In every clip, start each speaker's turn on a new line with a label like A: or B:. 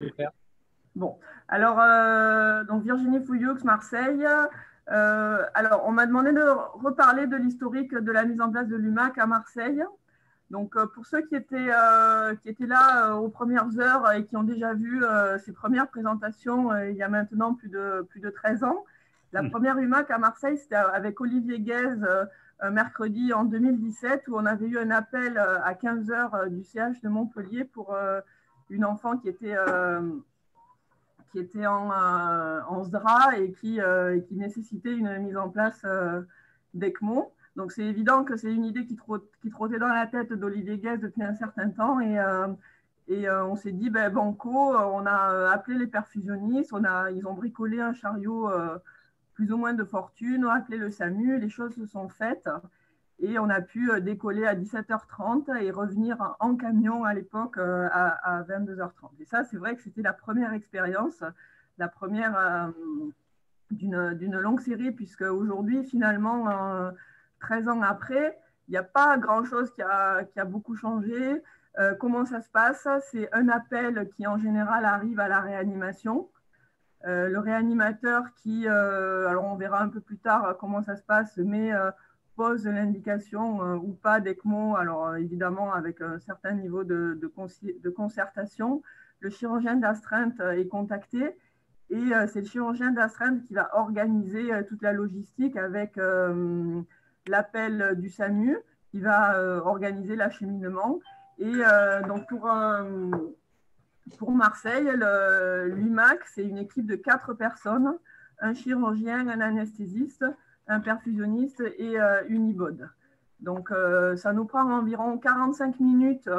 A: Super.
B: Bon, alors, donc Virginie Fouilloux, Marseille. Alors, on m'a demandé de reparler de l'historique de la mise en place de l'UMAC à Marseille. Donc, pour ceux qui étaient là aux premières heures et qui ont déjà vu ces premières présentations il y a maintenant plus de 13 ans, la première UMAC à Marseille, c'était avec Olivier Guèze, un mercredi en 2017, où on avait eu un appel à 15 heures du CH de Montpellier pour une enfant qui était en SDRA et qui nécessitait une mise en place d'ECMO. Donc c'est évident que c'est une idée qui trottait dans la tête d'Olivier Guès depuis un certain temps et on s'est dit, ben, banco, on a appelé les perfusionnistes, ils ont bricolé un chariot plus ou moins de fortune, on a appelé le SAMU, les choses se sont faites et on a pu décoller à 17h30 et revenir en camion à l'époque à 22h30. Et ça, c'est vrai que c'était la première expérience, la première d'une longue série, puisque aujourd'hui, finalement, 13 ans après, il n'y a pas grand-chose qui a beaucoup changé. Comment ça se passe? C'est un appel qui, en général, arrive à la réanimation. Le réanimateur alors on verra un peu plus tard comment ça se passe, mais pose l'indication ou pas d'ECMO, alors évidemment avec un certain niveau de concertation. Le chirurgien d'astreinte est contacté et c'est le chirurgien d'astreinte qui va organiser toute la logistique avec l'appel du SAMU, qui va organiser l'acheminement. Et donc pour Marseille, l'UMAC, c'est une équipe de 4 personnes, un chirurgien, un anesthésiste, un perfusionniste et une IBOD. Donc, ça nous prend environ 45 minutes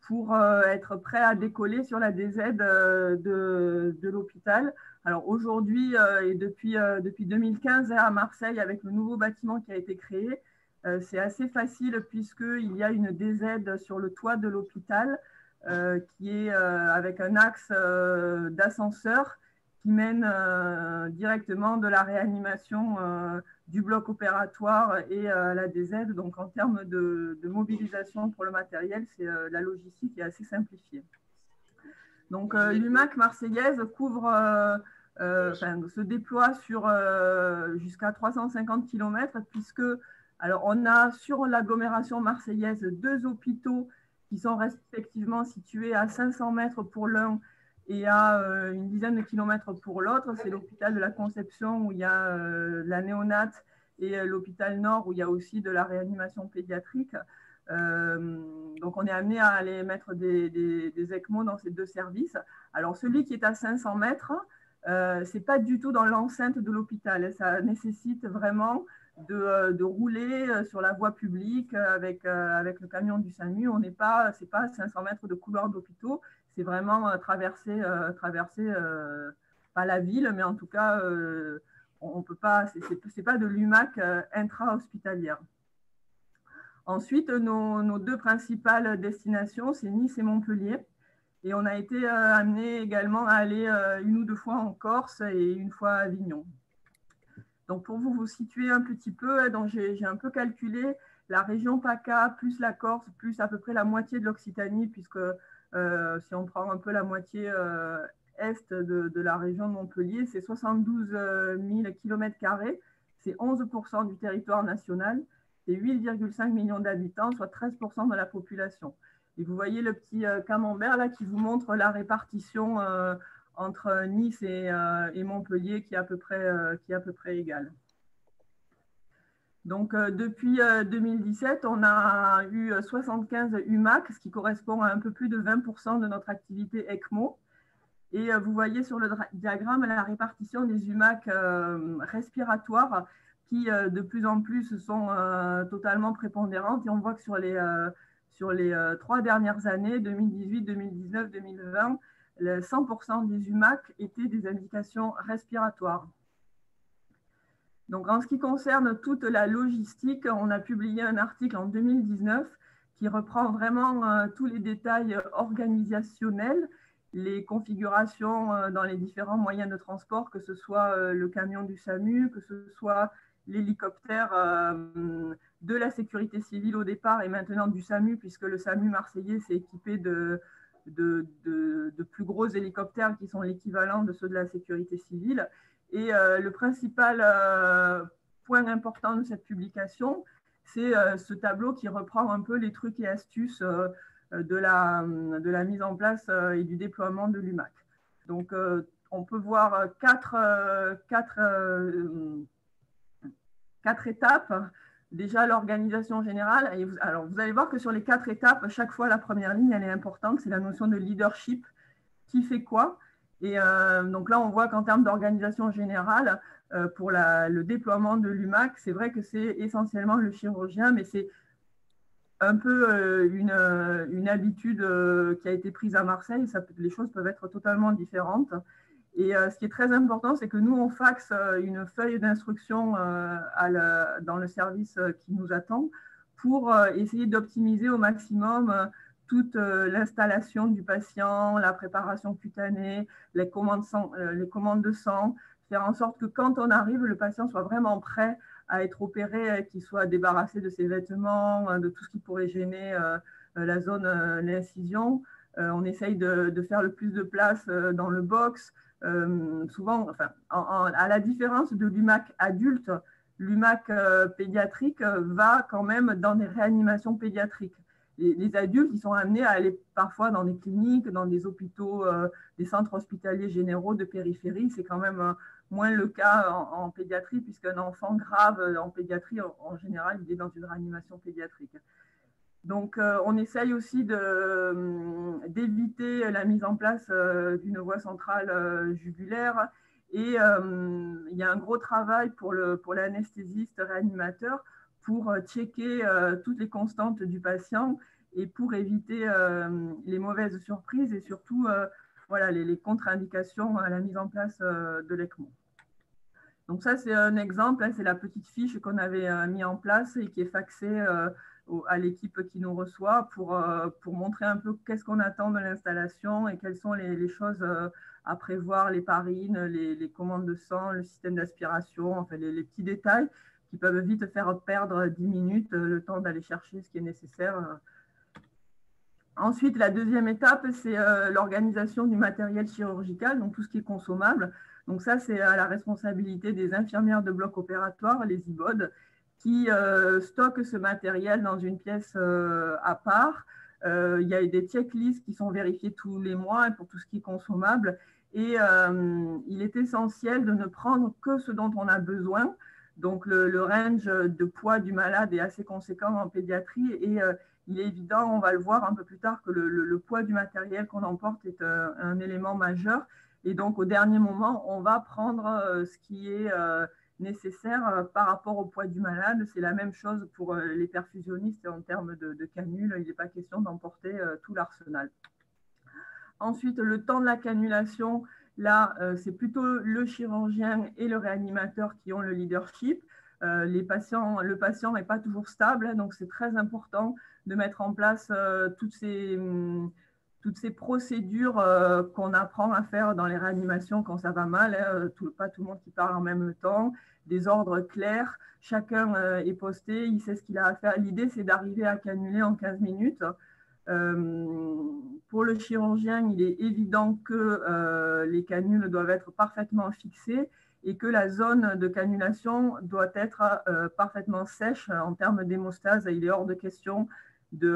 B: pour être prêt à décoller sur la DZ de l'hôpital. Alors aujourd'hui et depuis 2015 à Marseille, avec le nouveau bâtiment qui a été créé, c'est assez facile puisqu'il y a une DZ sur le toit de l'hôpital qui est avec un axe d'ascenseur qui mène directement de la réanimation du bloc opératoire et la DZ. Donc en termes de mobilisation pour le matériel, la logistique est assez simplifiée. Donc l'UMAC marseillaise couvre, se déploie sur jusqu'à 350 km puisque alors on a sur l'agglomération marseillaise 2 hôpitaux qui sont respectivement situés à 500 mètres pour l'un et à une dizaine de kilomètres pour l'autre. C'est l'hôpital de la Conception où il y a la néonate et l'hôpital Nord où il y a aussi de la réanimation pédiatrique. Donc, on est amené à aller mettre des ECMO dans ces 2 services. Alors, celui qui est à 500 mètres, ce n'est pas du tout dans l'enceinte de l'hôpital. Ça nécessite vraiment de rouler sur la voie publique avec le camion du SAMU. Ce n'est pas à 500 mètres de couloir d'hôpitaux. C'est vraiment traverser pas la ville, mais en tout cas, on peut pas. C'est pas de l'UMAC intra-hospitalière. Ensuite, nos 2 principales destinations, c'est Nice et Montpellier. Et on a été amené également à aller 1 ou 2 fois en Corse et 1 fois à Avignon. Donc, pour vous situer un petit peu, j'ai un peu calculé la région PACA plus la Corse, plus à peu près la moitié de l'Occitanie, puisque si on prend un peu la moitié est de la région de Montpellier, c'est 72 000 km², c'est 11% du territoire national, c'est 8,5 millions d'habitants, soit 13% de la population. Et vous voyez le petit camembert là qui vous montre la répartition entre Nice et Montpellier qui est à peu près égale. Donc, depuis 2017, on a eu 75 UMAC, ce qui correspond à un peu plus de 20% de notre activité ECMO. Et vous voyez sur le diagramme la répartition des UMAC respiratoires qui, de plus en plus, sont totalement prépondérantes. Et on voit que sur les 3 dernières années, 2018, 2019, 2020, 100% des UMAC étaient des indications respiratoires. Donc, en ce qui concerne toute la logistique, on a publié un article en 2019 qui reprend vraiment tous les détails organisationnels, les configurations dans les différents moyens de transport, que ce soit le camion du SAMU, que ce soit l'hélicoptère de la sécurité civile au départ et maintenant du SAMU, puisque le SAMU marseillais s'est équipé de plus gros hélicoptères qui sont l'équivalent de ceux de la sécurité civile. Et le principal point important de cette publication, c'est ce tableau qui reprend un peu les trucs et astuces de la mise en place et du déploiement de l'UMAC. Donc, on peut voir quatre étapes. Déjà, l'organisation générale. Alors, vous allez voir que sur les 4 étapes, chaque fois, la première ligne, elle est importante. C'est la notion de leadership. Qui fait quoi? Et donc là, on voit qu'en termes d'organisation générale, pour le déploiement de l'UMAC, c'est vrai que c'est essentiellement le chirurgien, mais c'est un peu une habitude qui a été prise à Marseille. Les choses peuvent être totalement différentes. Et ce qui est très important, c'est que nous, on faxe une feuille d'instruction dans le service qui nous attend pour essayer d'optimiser au maximum toute l'installation du patient, la préparation cutanée, les commandes de sang, faire en sorte que quand on arrive, le patient soit vraiment prêt à être opéré, qu'il soit débarrassé de ses vêtements, de tout ce qui pourrait gêner la zone d'incision. On essaye de faire le plus de place dans le box. Souvent, enfin, à la différence de l'UMAC adulte, l'UMAC pédiatrique va quand même dans des réanimations pédiatriques. Les adultes, ils sont amenés à aller parfois dans des cliniques, dans des hôpitaux, des centres hospitaliers généraux de périphérie. C'est quand même moins le cas en pédiatrie, puisqu'un enfant grave en pédiatrie, en général, il est dans une réanimation pédiatrique. Donc, on essaye aussi d'éviter la mise en place d'une voie centrale jugulaire. Et il y a un gros travail pour l'anesthésiste réanimateur pour checker toutes les constantes du patient et pour éviter les mauvaises surprises et surtout voilà, les contre-indications à la mise en place de l'ECMO. Donc ça, c'est un exemple, c'est la petite fiche qu'on avait mis en place et qui est faxée à l'équipe qui nous reçoit pour montrer un peu qu'est-ce qu'on attend de l'installation et quelles sont les choses à prévoir, les parines, les commandes de sang, le système d'aspiration, enfin les petits détails qui peuvent vite faire perdre 10 minutes le temps d'aller chercher ce qui est nécessaire. Ensuite, la deuxième étape, c'est l'organisation du matériel chirurgical, donc tout ce qui est consommable. Donc ça, c'est à la responsabilité des infirmières de bloc opératoire, les IBOD, qui stockent ce matériel dans une pièce à part. Il y a des checklists qui sont vérifiées tous les mois pour tout ce qui est consommable. Et il est essentiel de ne prendre que ce dont on a besoin. Donc, le range de poids du malade est assez conséquent en pédiatrie et il est évident, on va le voir un peu plus tard, que le poids du matériel qu'on emporte est un élément majeur. Et donc, au dernier moment, on va prendre ce qui est nécessaire par rapport au poids du malade. C'est la même chose pour les perfusionnistes en termes de canules. Il n'est pas question d'emporter tout l'arsenal. Ensuite, le temps de la cannulation, là, c'est plutôt le chirurgien et le réanimateur qui ont le leadership. Le patient n'est pas toujours stable, donc c'est très important de mettre en place toutes ces procédures qu'on apprend à faire dans les réanimations quand ça va mal, pas tout le monde qui parle en même temps, des ordres clairs, chacun est posté, il sait ce qu'il a à faire. L'idée, c'est d'arriver à cannuler en 15 minutes. Pour le chirurgien, il est évident que les canules doivent être parfaitement fixées et que la zone de cannulation doit être parfaitement sèche en termes d'hémostase. Il est hors de question de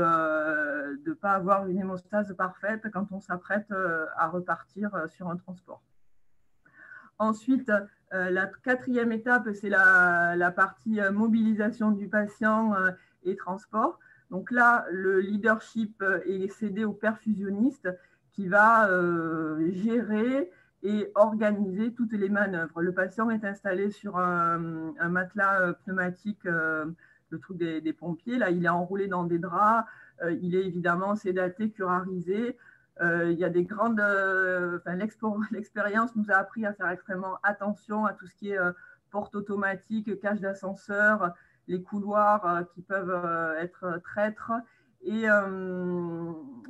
B: ne pas avoir une hémostase parfaite quand on s'apprête à repartir sur un transport. Ensuite, la quatrième étape, c'est la partie mobilisation du patient et transport. Donc là, le leadership est cédé au perfusionniste qui va gérer et organiser toutes les manœuvres. Le patient est installé sur un matelas pneumatique, le truc des pompiers. Là, il est enroulé dans des draps. Il est évidemment sédaté, curarisé. Il y a des grandes… l'expérience nous a appris à faire extrêmement attention à tout ce qui est porte automatique, cage d'ascenseur, les couloirs qui peuvent être traîtres. Et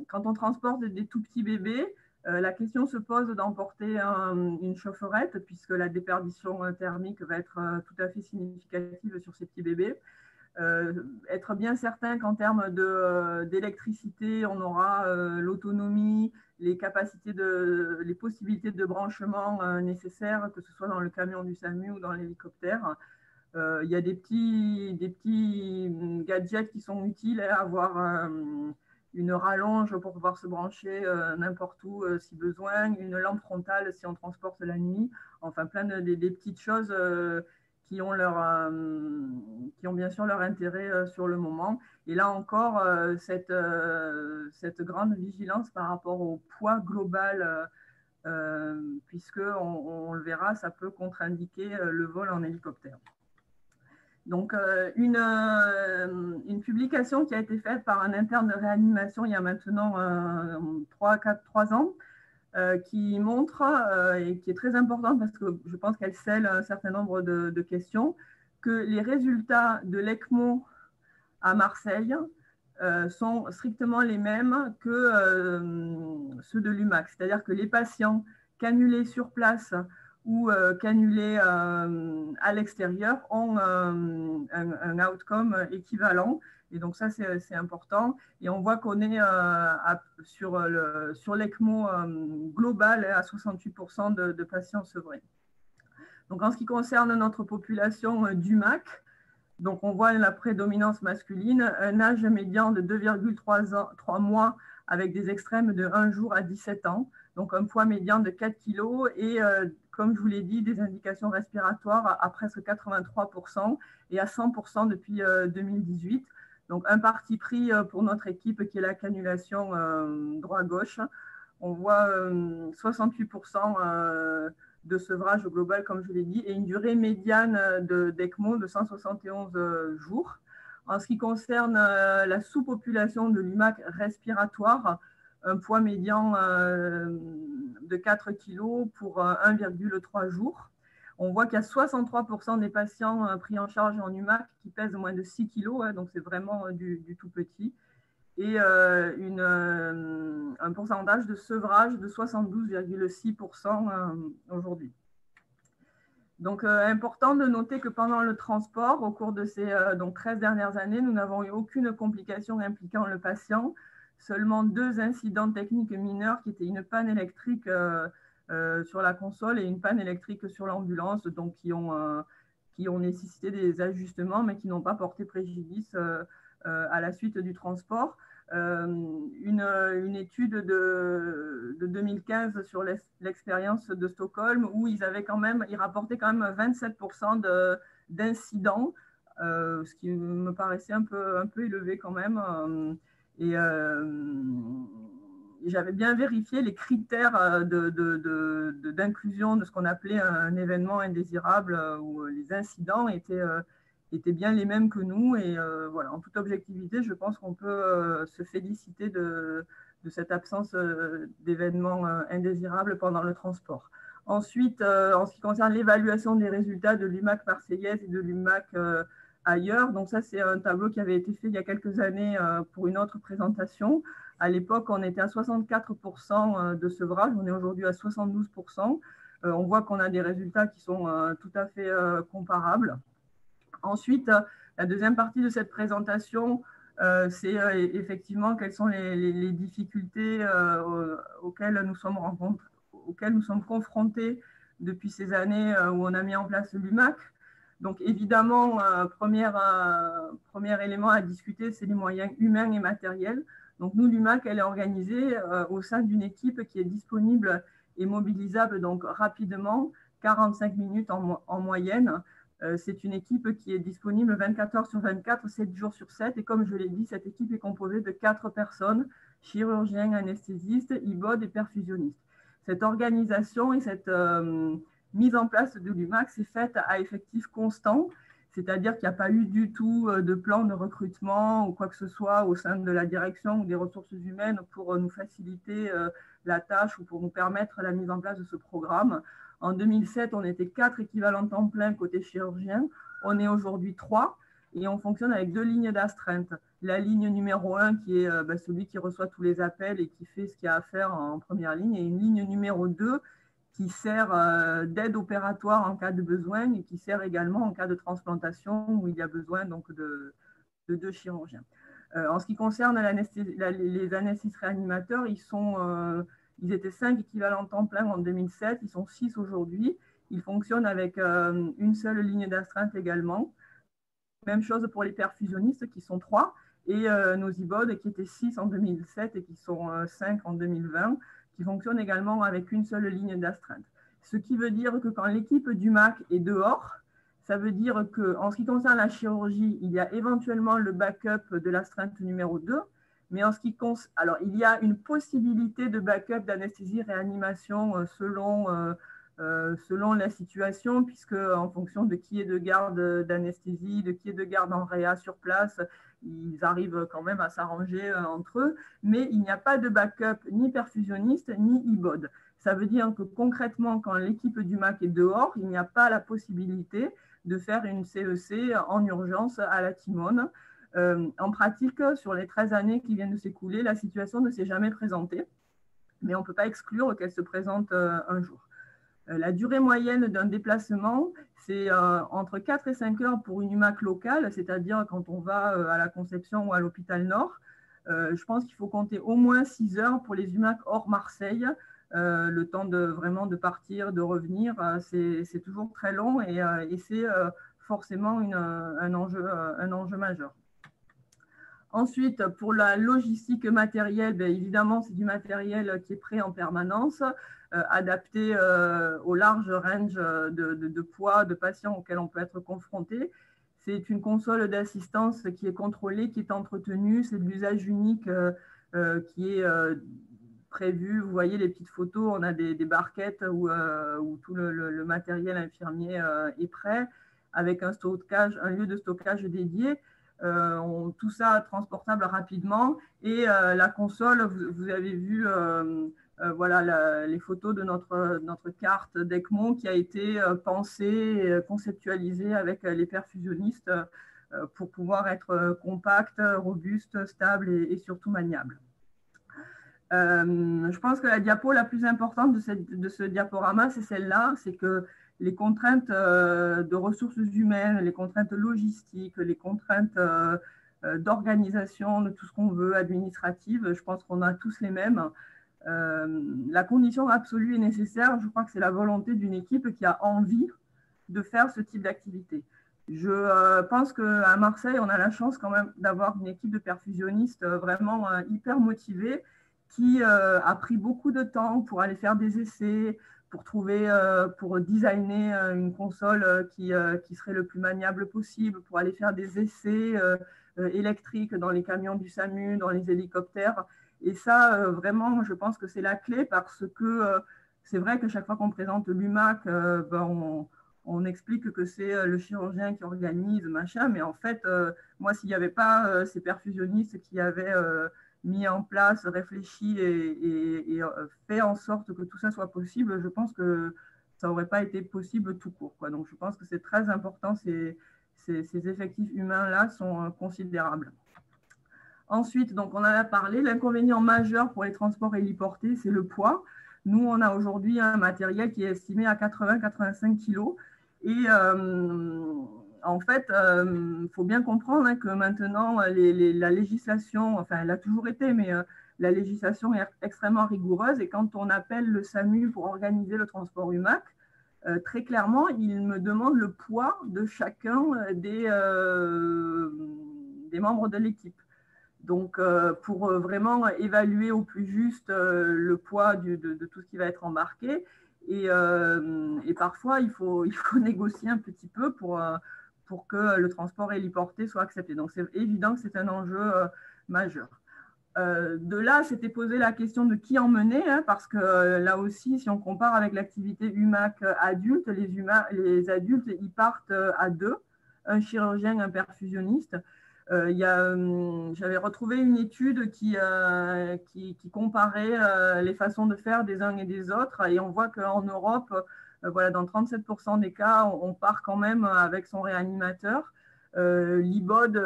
B: quand on transporte des tout petits bébés, la question se pose d'emporter une chaufferette, puisque la déperdition thermique va être tout à fait significative sur ces petits bébés. être bien certain qu'en termes d'électricité, on aura l'autonomie, les possibilités de branchement nécessaires, que ce soit dans le camion du SAMU ou dans l'hélicoptère. Il y a des petits gadgets qui sont utiles, avoir une rallonge pour pouvoir se brancher n'importe où si besoin, une lampe frontale si on transporte la nuit, enfin plein des petites choses qui ont bien sûr leur intérêt sur le moment. Et là encore, cette grande vigilance par rapport au poids global, puisque on le verra, ça peut contre-indiquer le vol en hélicoptère. Donc, une publication qui a été faite par un interne de réanimation il y a maintenant 3 ans, qui montre, et qui est très importante parce que je pense qu'elle scelle un certain nombre de questions, que les résultats de l'ECMO à Marseille sont strictement les mêmes que ceux de l'UMAC. C'est-à-dire que les patients cannulés sur place ou cannulés à l'extérieur ont un outcome équivalent. Et donc ça, c'est important. Et on voit qu'on est sur l'ECMO global à 68% de patients sevrés. Donc en ce qui concerne notre population d'UMAC, donc on voit la prédominance masculine, un âge médian de 2,3 mois avec des extrêmes de 1 jour à 17 ans, donc un poids médian de 4 kg et comme je vous l'ai dit, des indications respiratoires à presque 83% et à 100% depuis 2018. Donc un parti pris pour notre équipe qui est la cannulation droit-gauche. On voit 68% de sevrage global, comme je l'ai dit, et une durée médiane d'ECMO de 171 jours. En ce qui concerne la sous-population de l'UMAC respiratoire, un poids médian de 4 kg pour 1,3 jours. On voit qu'il y a 63% des patients pris en charge en UMAC qui pèsent moins de 6 kg, donc c'est vraiment du tout petit. Et un pourcentage de sevrage de 72,6% aujourd'hui. Donc, important de noter que pendant le transport, au cours de ces 13 dernières années, nous n'avons eu aucune complication impliquant le patient, seulement 2 incidents techniques mineurs qui étaient une panne électrique sur la console et une panne électrique sur l'ambulance, donc qui ont nécessité des ajustements, mais qui n'ont pas porté préjudice à la suite du transport. Une étude de 2015 sur l'expérience de Stockholm où ils rapportaient quand même 27% d'incidents, ce qui me paraissait un peu élevé quand même. Et j'avais bien vérifié les critères d'inclusion de ce qu'on appelait un événement indésirable où les incidents étaient bien les mêmes que nous. Et voilà, en toute objectivité, je pense qu'on peut se féliciter de cette absence d'événements indésirables pendant le transport. Ensuite, en ce qui concerne l'évaluation des résultats de l'UMAC marseillaise et de l'UMAC ailleurs, donc ça, c'est un tableau qui avait été fait il y a quelques années pour une autre présentation. À l'époque, on était à 64% de sevrage, on est aujourd'hui à 72%. On voit qu'on a des résultats qui sont tout à fait comparables. Ensuite, la deuxième partie de cette présentation, c'est effectivement quelles sont les difficultés auxquelles nous sommes confrontés depuis ces années où on a mis en place l'UMAC. Donc évidemment, premier élément à discuter, c'est les moyens humains et matériels. Donc nous, l'UMAC, elle est organisée au sein d'une équipe qui est disponible et mobilisable donc rapidement, 45 minutes en moyenne. C'est une équipe qui est disponible 24 heures sur 24, 7 jours sur 7. Et comme je l'ai dit, cette équipe est composée de 4 personnes, chirurgiens, anesthésistes, IBOD et perfusionnistes. Cette organisation et cette mise en place de l'UMAC s'est faite à effectif constant, c'est-à-dire qu'il n'y a pas eu du tout de plan de recrutement ou quoi que ce soit au sein de la direction ou des ressources humaines pour nous faciliter la tâche ou pour nous permettre la mise en place de ce programme. En 2007, on était 4 équivalents temps plein côté chirurgien. On est aujourd'hui 3 et on fonctionne avec 2 lignes d'astreinte. La ligne numéro 1 qui est celui qui reçoit tous les appels et qui fait ce qu'il y a à faire en première ligne, et une ligne numéro 2 qui sert d'aide opératoire en cas de besoin et qui sert également en cas de transplantation où il y a besoin donc, de 2 chirurgiens. En ce qui concerne les anesthésistes réanimateurs, ils étaient 5 équivalents temps plein en 2007, ils sont 6 aujourd'hui. Ils fonctionnent avec une seule ligne d'astreinte également. Même chose pour les perfusionnistes qui sont 3 et nos IBOD qui étaient 6 en 2007 et qui sont 5 en 2020, qui fonctionnent également avec une seule ligne d'astreinte. Ce qui veut dire que quand l'équipe du MAC est dehors, ça veut dire qu'en ce qui concerne la chirurgie, il y a éventuellement le backup de l'astreinte numéro 2, mais en ce qui concerne, alors il y a une possibilité de backup d'anesthésie-réanimation selon la situation, puisque en fonction de qui est de garde d'anesthésie, de qui est de garde en réa sur place, ils arrivent quand même à s'arranger entre eux, mais il n'y a pas de backup ni perfusionniste ni IBOD. Ça veut dire que concrètement, quand l'équipe du MAC est dehors, il n'y a pas la possibilité de faire une CEC en urgence à la Timone. En pratique, sur les 13 années qui viennent de s'écouler, la situation ne s'est jamais présentée, mais on ne peut pas exclure qu'elle se présente un jour. La durée moyenne d'un déplacement, c'est entre 4 et 5 heures pour une UMAC locale, c'est-à-dire quand on va à la Conception ou à l'hôpital Nord. Je pense qu'il faut compter au moins 6 heures pour les UMAC hors Marseille. Le temps vraiment de partir, de revenir, c'est toujours très long et c'est forcément un enjeu majeur. Ensuite, pour la logistique matérielle, bien évidemment, c'est du matériel qui est prêt en permanence, adapté au large range de poids de patients auxquels on peut être confronté. C'est une console d'assistance qui est contrôlée, qui est entretenue. C'est de l'usage unique qui est prévu. Vous voyez les petites photos, on a des barquettes où tout le matériel infirmier est prêt, avec un lieu de stockage dédié. Tout ça transportable rapidement et la console, vous avez vu voilà les photos de notre carte d'ECMO qui a été pensée, conceptualisée avec les perfusionnistes pour pouvoir être compacte, robuste, stable et surtout maniable. Je pense que la diapo la plus importante de ce diaporama, c'est celle-là, c'est que les contraintes de ressources humaines, les contraintes logistiques, les contraintes d'organisation, de tout ce qu'on veut, administrative, je pense qu'on a tous les mêmes. La condition absolue et nécessaire, je crois que c'est la volonté d'une équipe qui a envie de faire ce type d'activité. Je pense qu'à Marseille, on a la chance quand même d'avoir une équipe de perfusionnistes vraiment hyper motivée qui a pris beaucoup de temps pour aller faire des essais, pour designer une console qui serait le plus maniable possible, pour aller faire des essais électriques dans les camions du SAMU, dans les hélicoptères. Et ça, vraiment, je pense que c'est la clé parce que c'est vrai que chaque fois qu'on présente l'UMAC, on explique que c'est le chirurgien qui organise, machin, mais en fait, moi, s'il n'y avait pas ces perfusionnistes qui avaient mis en place, réfléchi et fait en sorte que tout ça soit possible, je pense que ça n'aurait pas été possible tout court, quoi. Donc, je pense que c'est très important, ces effectifs humains-là sont considérables. Ensuite, donc on en a parlé, l'inconvénient majeur pour les transports héliportés, c'est le poids. Nous, on a aujourd'hui un matériel qui est estimé à 80-85 kg. Et en fait, il faut bien comprendre que maintenant, la législation, enfin, elle a toujours été, mais la législation est extrêmement rigoureuse. Et quand on appelle le SAMU pour organiser le transport UMAC, très clairement, il me demande le poids de chacun des membres de l'équipe. Donc, pour vraiment évaluer au plus juste le poids de tout ce qui va être embarqué. Et parfois, il faut négocier un petit peu pour que le transport héliporté soit accepté. Donc, c'est évident que c'est un enjeu majeur. De là, s'était posé la question de qui emmener, hein, parce que là aussi, si on compare avec l'activité UMAC adulte, les adultes, ils partent à 2, un chirurgien, un perfusionniste. J'avais retrouvé une étude qui comparait les façons de faire des uns et des autres, et on voit qu'en Europe, voilà, dans 37% des cas, on part quand même avec son réanimateur. L'IBOD,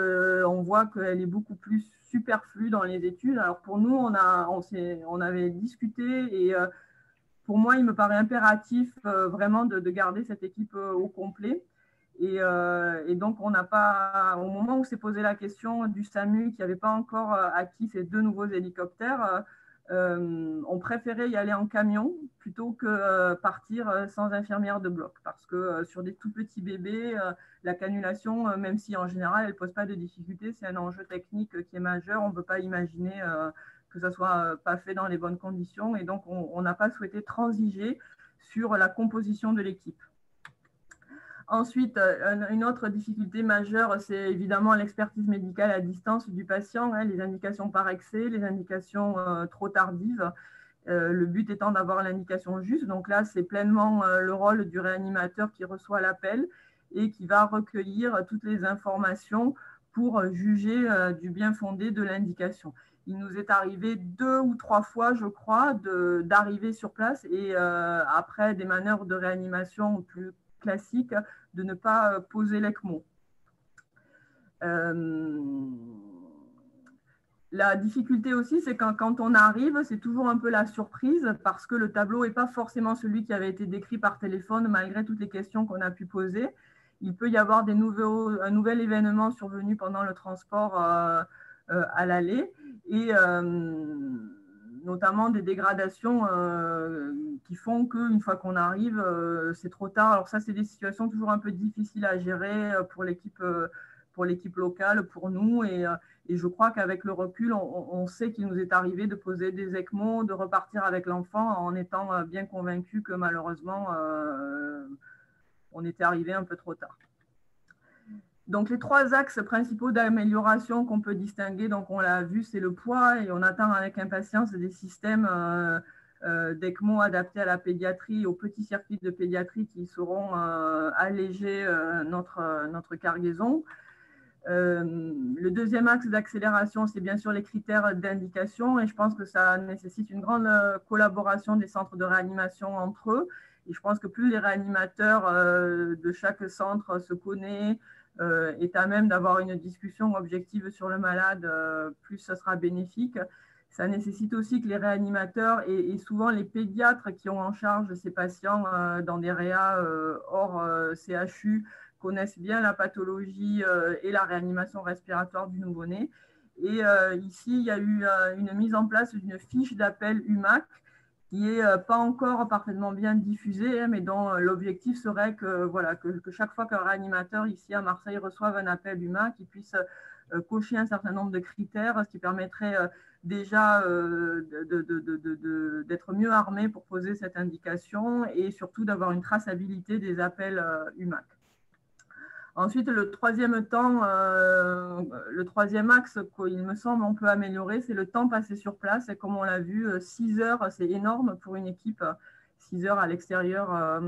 B: on voit qu'elle est beaucoup plus superflue dans les études. Alors pour nous, on avait discuté et pour moi, il me paraît impératif vraiment de garder cette équipe au complet. Et donc, on n'a pas, au moment où s'est posé la question du SAMU, qui n'avait pas encore acquis ces 2 nouveaux hélicoptères, on préférait y aller en camion plutôt que partir sans infirmière de bloc. Parce que sur des tout petits bébés, la cannulation, même si en général, elle ne pose pas de difficultés, c'est un enjeu technique qui est majeur. On ne peut pas imaginer que ça ne soit pas fait dans les bonnes conditions. Et donc, on n'a pas souhaité transiger sur la composition de l'équipe. Ensuite, une autre difficulté majeure, c'est évidemment l'expertise médicale à distance du patient, les indications par excès, les indications trop tardives. Le but étant d'avoir l'indication juste. Donc là, c'est pleinement le rôle du réanimateur qui reçoit l'appel et qui va recueillir toutes les informations pour juger du bien fondé de l'indication. Il nous est arrivé 2 ou 3 fois, je crois, d'arriver sur place et après des manœuvres de réanimation plus classiques, de ne pas poser l'ECMO. La difficulté aussi, c'est quand on arrive, c'est toujours un peu la surprise parce que le tableau n'est pas forcément celui qui avait été décrit par téléphone malgré toutes les questions qu'on a pu poser. Il peut y avoir un nouvel événement survenu pendant le transport à l'aller et notamment des dégradations qui font qu'une fois qu'on arrive, c'est trop tard. Alors ça, c'est des situations toujours un peu difficiles à gérer pour l'équipe locale, pour nous. Et je crois qu'avec le recul, on sait qu'il nous est arrivé de poser des ECMO, de repartir avec l'enfant en étant bien convaincu que malheureusement, on était arrivé un peu trop tard. Donc, les 3 axes principaux d'amélioration qu'on peut distinguer, donc on l'a vu, c'est le poids et on attend avec impatience des systèmes d'ECMO adaptés à la pédiatrie, aux petits circuits de pédiatrie qui sauront alléger notre cargaison. Le deuxième axe d'accélération, c'est bien sûr les critères d'indication et je pense que ça nécessite une grande collaboration des centres de réanimation entre eux. Et je pense que plus les réanimateurs de chaque centre se connaissent, est à même d'avoir une discussion objective sur le malade, plus ce sera bénéfique. Ça nécessite aussi que les réanimateurs et souvent les pédiatres qui ont en charge ces patients dans des réas hors CHU connaissent bien la pathologie et la réanimation respiratoire du nouveau-né. Et ici, il y a eu une mise en place d'une fiche d'appel UMAC qui n'est pas encore parfaitement bien diffusée, mais dont l'objectif serait que, voilà, que chaque fois qu'un réanimateur ici à Marseille reçoive un appel UMAC, il puisse cocher un certain nombre de critères, ce qui permettrait déjà d'être mieux armé pour poser cette indication et surtout d'avoir une traçabilité des appels UMAC. Ensuite, le troisième axe qu'il me semble on peut améliorer, c'est le temps passé sur place. Et comme on l'a vu, 6 heures, c'est énorme pour une équipe, 6 heures à l'extérieur.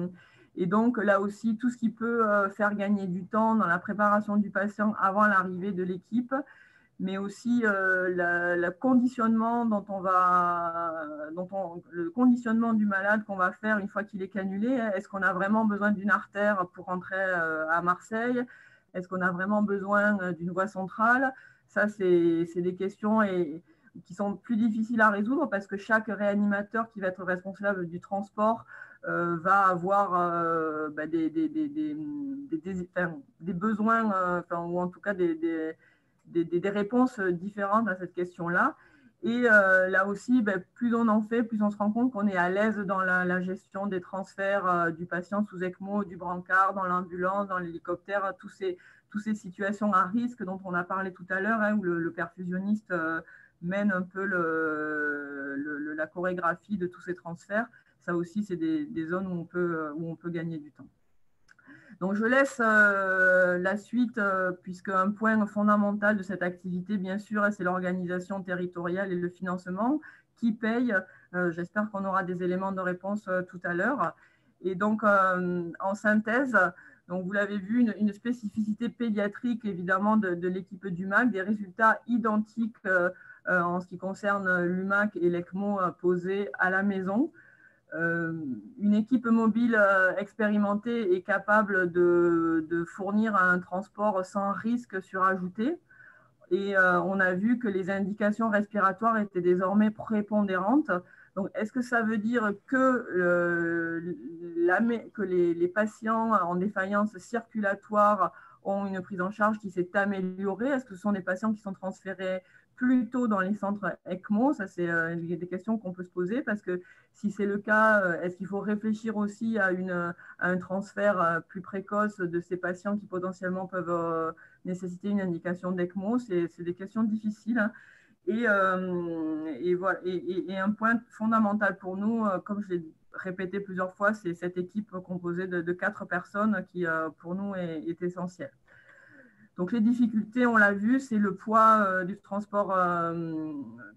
B: Et donc, là aussi, tout ce qui peut faire gagner du temps dans la préparation du patient avant l'arrivée de l'équipe, mais aussi le conditionnement le conditionnement du malade qu'on va faire une fois qu'il est cannulé. Est-ce qu'on a vraiment besoin d'une artère pour rentrer à Marseille? Est-ce qu'on a vraiment besoin d'une voie centrale? Ça, c'est des questions qui sont plus difficiles à résoudre parce que chaque réanimateur qui va être responsable du transport va avoir des besoins, ou en tout cas des réponses différentes à cette question-là. Et là aussi, plus on en fait, plus on se rend compte qu'on est à l'aise dans la gestion des transferts du patient sous ECMO, du brancard, dans l'ambulance, dans l'hélicoptère, toutes ces situations à risque dont on a parlé tout à l'heure, où le perfusionniste mène un peu la chorégraphie de tous ces transferts. Ça aussi, c'est des zones où on peut gagner du temps. Donc, je laisse la suite, puisque un point fondamental de cette activité, bien sûr, c'est l'organisation territoriale et le financement qui paye. J'espère qu'on aura des éléments de réponse tout à l'heure. Et donc, en synthèse, donc vous l'avez vu, une spécificité pédiatrique, évidemment, de l'équipe d'UMAC, des résultats identiques en ce qui concerne l'UMAC et l'ECMO posés à la maison. Une équipe mobile expérimentée est capable de fournir un transport sans risque surajouté. Et on a vu que les indications respiratoires étaient désormais prépondérantes. Donc, est-ce que ça veut dire que les patients en défaillance circulatoire ont une prise en charge qui s'est améliorée? Est-ce que ce sont des patients qui sont transférés plutôt dans les centres ECMO? Ça, c'est des questions qu'on peut se poser, parce que si c'est le cas, est-ce qu'il faut réfléchir aussi à un transfert plus précoce de ces patients qui potentiellement peuvent nécessiter une indication d'ECMO? C'est des questions difficiles, hein. Voilà. Et un point fondamental pour nous, comme je l'ai répété plusieurs fois, c'est cette équipe composée de 4 personnes qui, pour nous, est essentielle. Donc, les difficultés, on l'a vu, c'est le poids du transport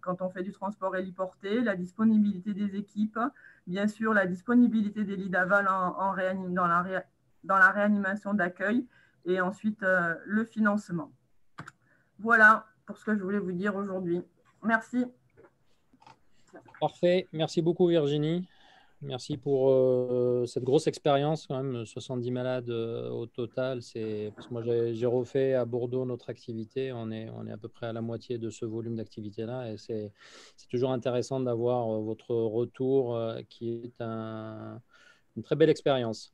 B: quand on fait du transport héliporté, la disponibilité des équipes, bien sûr, la disponibilité des lits d'aval dans la réanimation d'accueil, et ensuite le financement. Voilà pour ce que je voulais vous dire aujourd'hui. Merci.
A: Parfait. Merci beaucoup, Virginie. Merci pour cette grosse expérience, quand même, 70 malades au total. Parce que moi, j'ai refait à Bordeaux notre activité. On est à peu près à la moitié de ce volume d'activité-là. Et c'est toujours intéressant d'avoir votre retour qui est une très belle expérience.